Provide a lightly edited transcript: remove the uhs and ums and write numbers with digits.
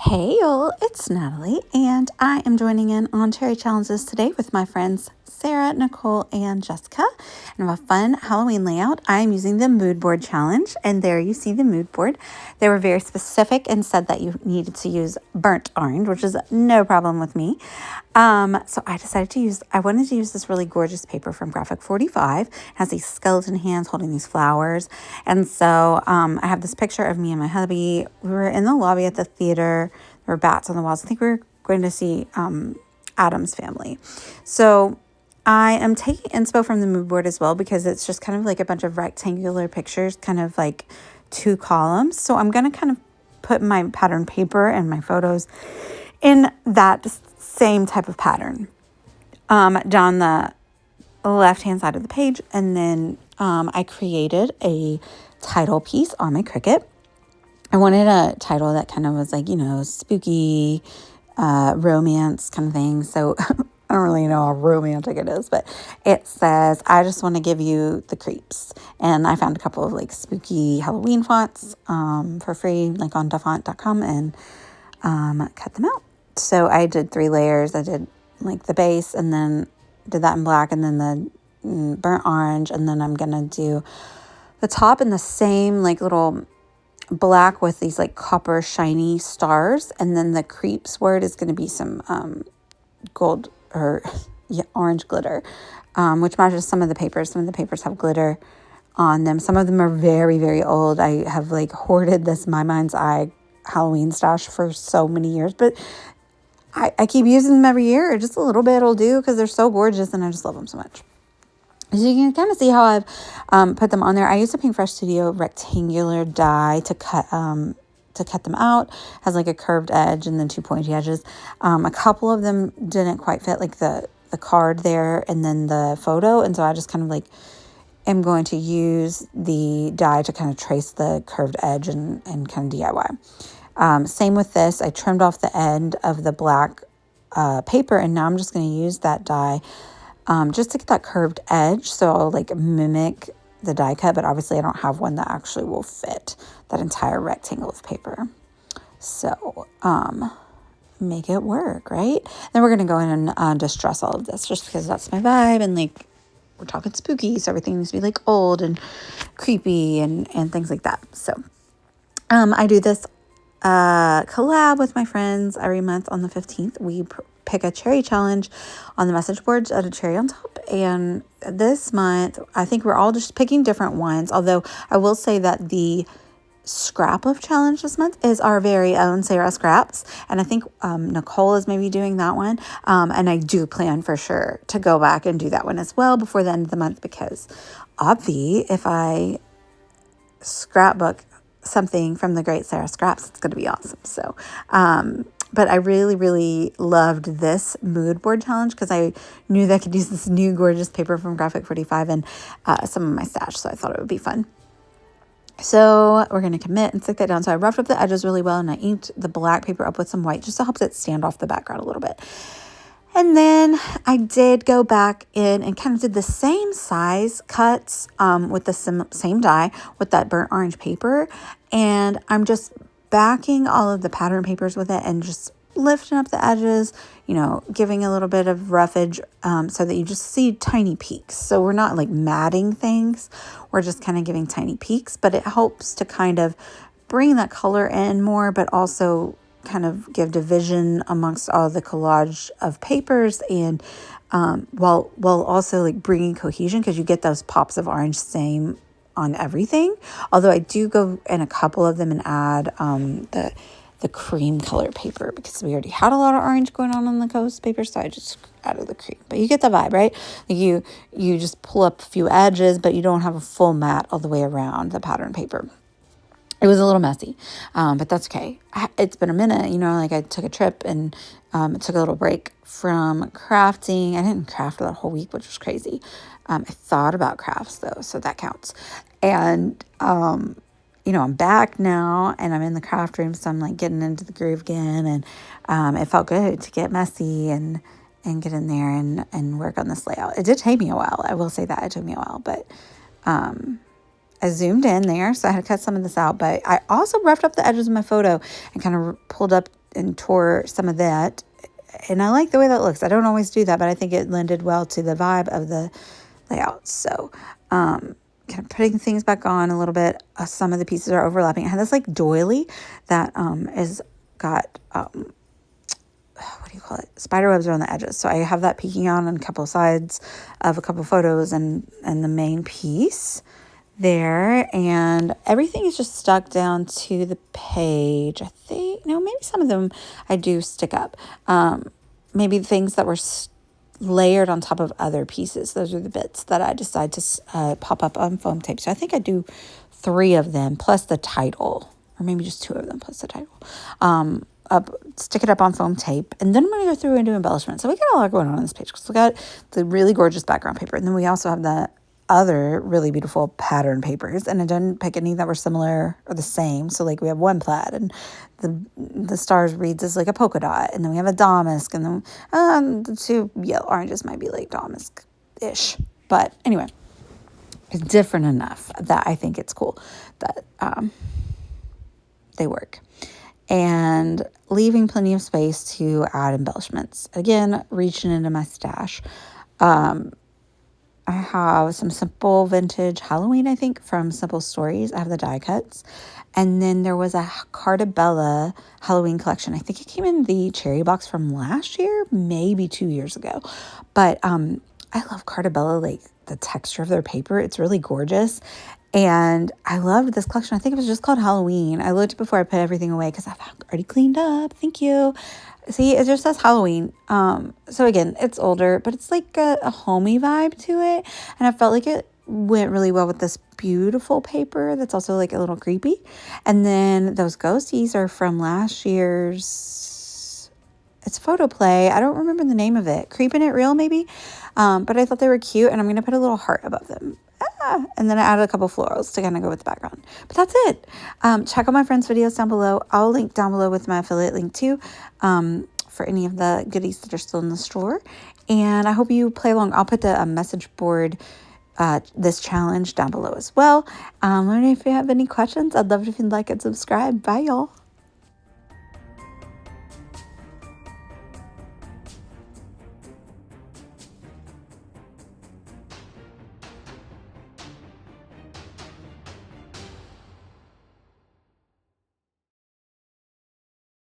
Hey y'all, it's Natalie, and I am joining in on Cherry Challenges today with my friends Sarah, Nicole, and Jessica. And have a fun Halloween layout. I am using the mood board challenge, and there you see the mood board. They were very specific and said that you needed to use burnt orange, which is no problem with me. So I decided I wanted to use this really gorgeous paper from Graphic 45. It has these skeleton hands holding these flowers. And so I have this picture of me and my hubby. We were in the lobby at the theater. There were bats on the walls. I think we were going to see Addams Family. So I am taking inspo from the mood board as well because it's just kind of like a bunch of rectangular pictures, kind of like two columns. So I'm going to kind of put my pattern paper and my photos in that same type of pattern down the left-hand side of the page. And then I created a title piece on my Cricut. I wanted a title that kind of was like, spooky, romance kind of thing. So I don't really know how romantic it is, but it says, I just want to give you the creeps. And I found a couple of like spooky Halloween fonts for free, like on dafont.com, and cut them out. So I did 3 layers. I did like the base and then did that in black and then the burnt orange. And then I'm going to do the top in the same like little black with these like copper shiny stars. And then the creeps word is going to be some gold or orange glitter, which matches some of the papers. Some of the papers have glitter on them. Some of them are very, very old. I have like hoarded this My Mind's Eye Halloween stash for so many years, but I keep using them every year. Just a little bit will do because they're so gorgeous and I just love them so much. So you can kind of see how I've put them on there. I used a Pink Fresh Studio rectangular die to cut them out. It has like a curved edge and then 2 pointy edges. A couple of them didn't quite fit, like the card there and then the photo. And so I just kind of like am going to use the die to kind of trace the curved edge and kind of DIY. Same with this. I trimmed off the end of the black paper, and now I'm just going to use that die just to get that curved edge. So I'll like mimic the die cut, but obviously I don't have one that actually will fit that entire rectangle of paper. So make it work, right? Then we're going to go in and distress all of this just because that's my vibe, and like we're talking spooky, so everything needs to be like old and creepy and things like that. So I do this collab with my friends every month on the 15th. We pick a cherry challenge on the message boards at a cherry on top. And this month, I think we're all just picking different ones. Although I will say that the scrap of challenge this month is our very own Sarah Scraps. And I think Nicole is maybe doing that one. And I do plan for sure to go back and do that one as well before the end of the month, because obvi, if I scrapbook something from the great Sarah Scraps, it's going to be awesome. So, but I really, really loved this mood board challenge because I knew that I could use this new gorgeous paper from Graphic 45 and some of my stash. So I thought it would be fun. So we're going to commit and stick that down. So I roughed up the edges really well and I inked the black paper up with some white just to help it stand off the background a little bit. And then I did go back in and kind of did the same size cuts with the same die with that burnt orange paper. And I'm just backing all of the pattern papers with it and just lifting up the edges, giving a little bit of roughage so that you just see tiny peaks. So we're not like matting things. We're just kind of giving tiny peaks, but it helps to kind of bring that color in more, but also kind of give division amongst all the collage of papers, and while also like bringing cohesion, because you get those pops of orange same on everything. Although I do go in a couple of them and add the cream color paper because we already had a lot of orange going on the ghost paper, so I just added the cream. But you get the vibe, right? Like you just pull up a few edges, but you don't have a full mat all the way around the pattern paper. It was a little messy, but that's okay. It's been a minute, like I took a trip and took a little break from crafting. I didn't craft that whole week, which was crazy. I thought about crafts though, so that counts. And, I'm back now and I'm in the craft room, so I'm like getting into the groove again. And it felt good to get messy and get in there and work on this layout. It did take me a while. I will say that it took me a while, but I zoomed in there, so I had to cut some of this out, but I also roughed up the edges of my photo and kind of pulled up and tore some of that. And I like the way that looks. I don't always do that, but I think it lended well to the vibe of the layout. So kind of putting things back on a little bit. Some of the pieces are overlapping. I had this like doily that is got, what do you call it? Spider webs around the edges. So I have that peeking out on a couple sides of a couple photos and the main piece there, and everything is just stuck down to the page. I think, no, maybe some of them I do stick up. Maybe things that were layered on top of other pieces. Those are the bits that I decide to pop up on foam tape. So I think I do 3 of them plus the title, or maybe just 2 of them plus the title. Stick it up on foam tape, and then I'm going to go through and do embellishments. So we got a lot going on this page because we got the really gorgeous background paper, and then we also have the other really beautiful pattern papers, and I didn't pick any that were similar or the same. So like we have one plaid, and the stars reads as like a polka dot, and then we have a damask, and then the 2 yellow oranges might be like damask-ish. But anyway, it's different enough that I think it's cool that they work. And leaving plenty of space to add embellishments. Again, reaching into my stash. I have some simple vintage Halloween, I think, from Simple Stories. I have the die cuts. And then there was a Cartabella Halloween collection. I think it came in the cherry box from last year, maybe 2 years ago. But I love Cartabella, like the texture of their paper. It's really gorgeous. And I loved this collection. I think it was just called Halloween. I looked before I put everything away because I've already cleaned up. Thank you. See, it just says Halloween. So again, it's older, but it's like a homey vibe to it. And I felt like it went really well with this beautiful paper that's also like a little creepy. And then those ghosties are from last year's, it's photo play. I don't remember the name of it. Creeping It Real, maybe. But I thought they were cute, and I'm going to put a little heart above them. And then I added a couple florals to kind of go with the background. But that's it. Check out my friends' videos down below. I'll link down below with my affiliate link too, for any of the goodies that are still in the store. And I hope you play along. I'll put the message board, this challenge down below as well. Let me know if you have any questions. I'd love it if you'd like and subscribe. Bye, y'all.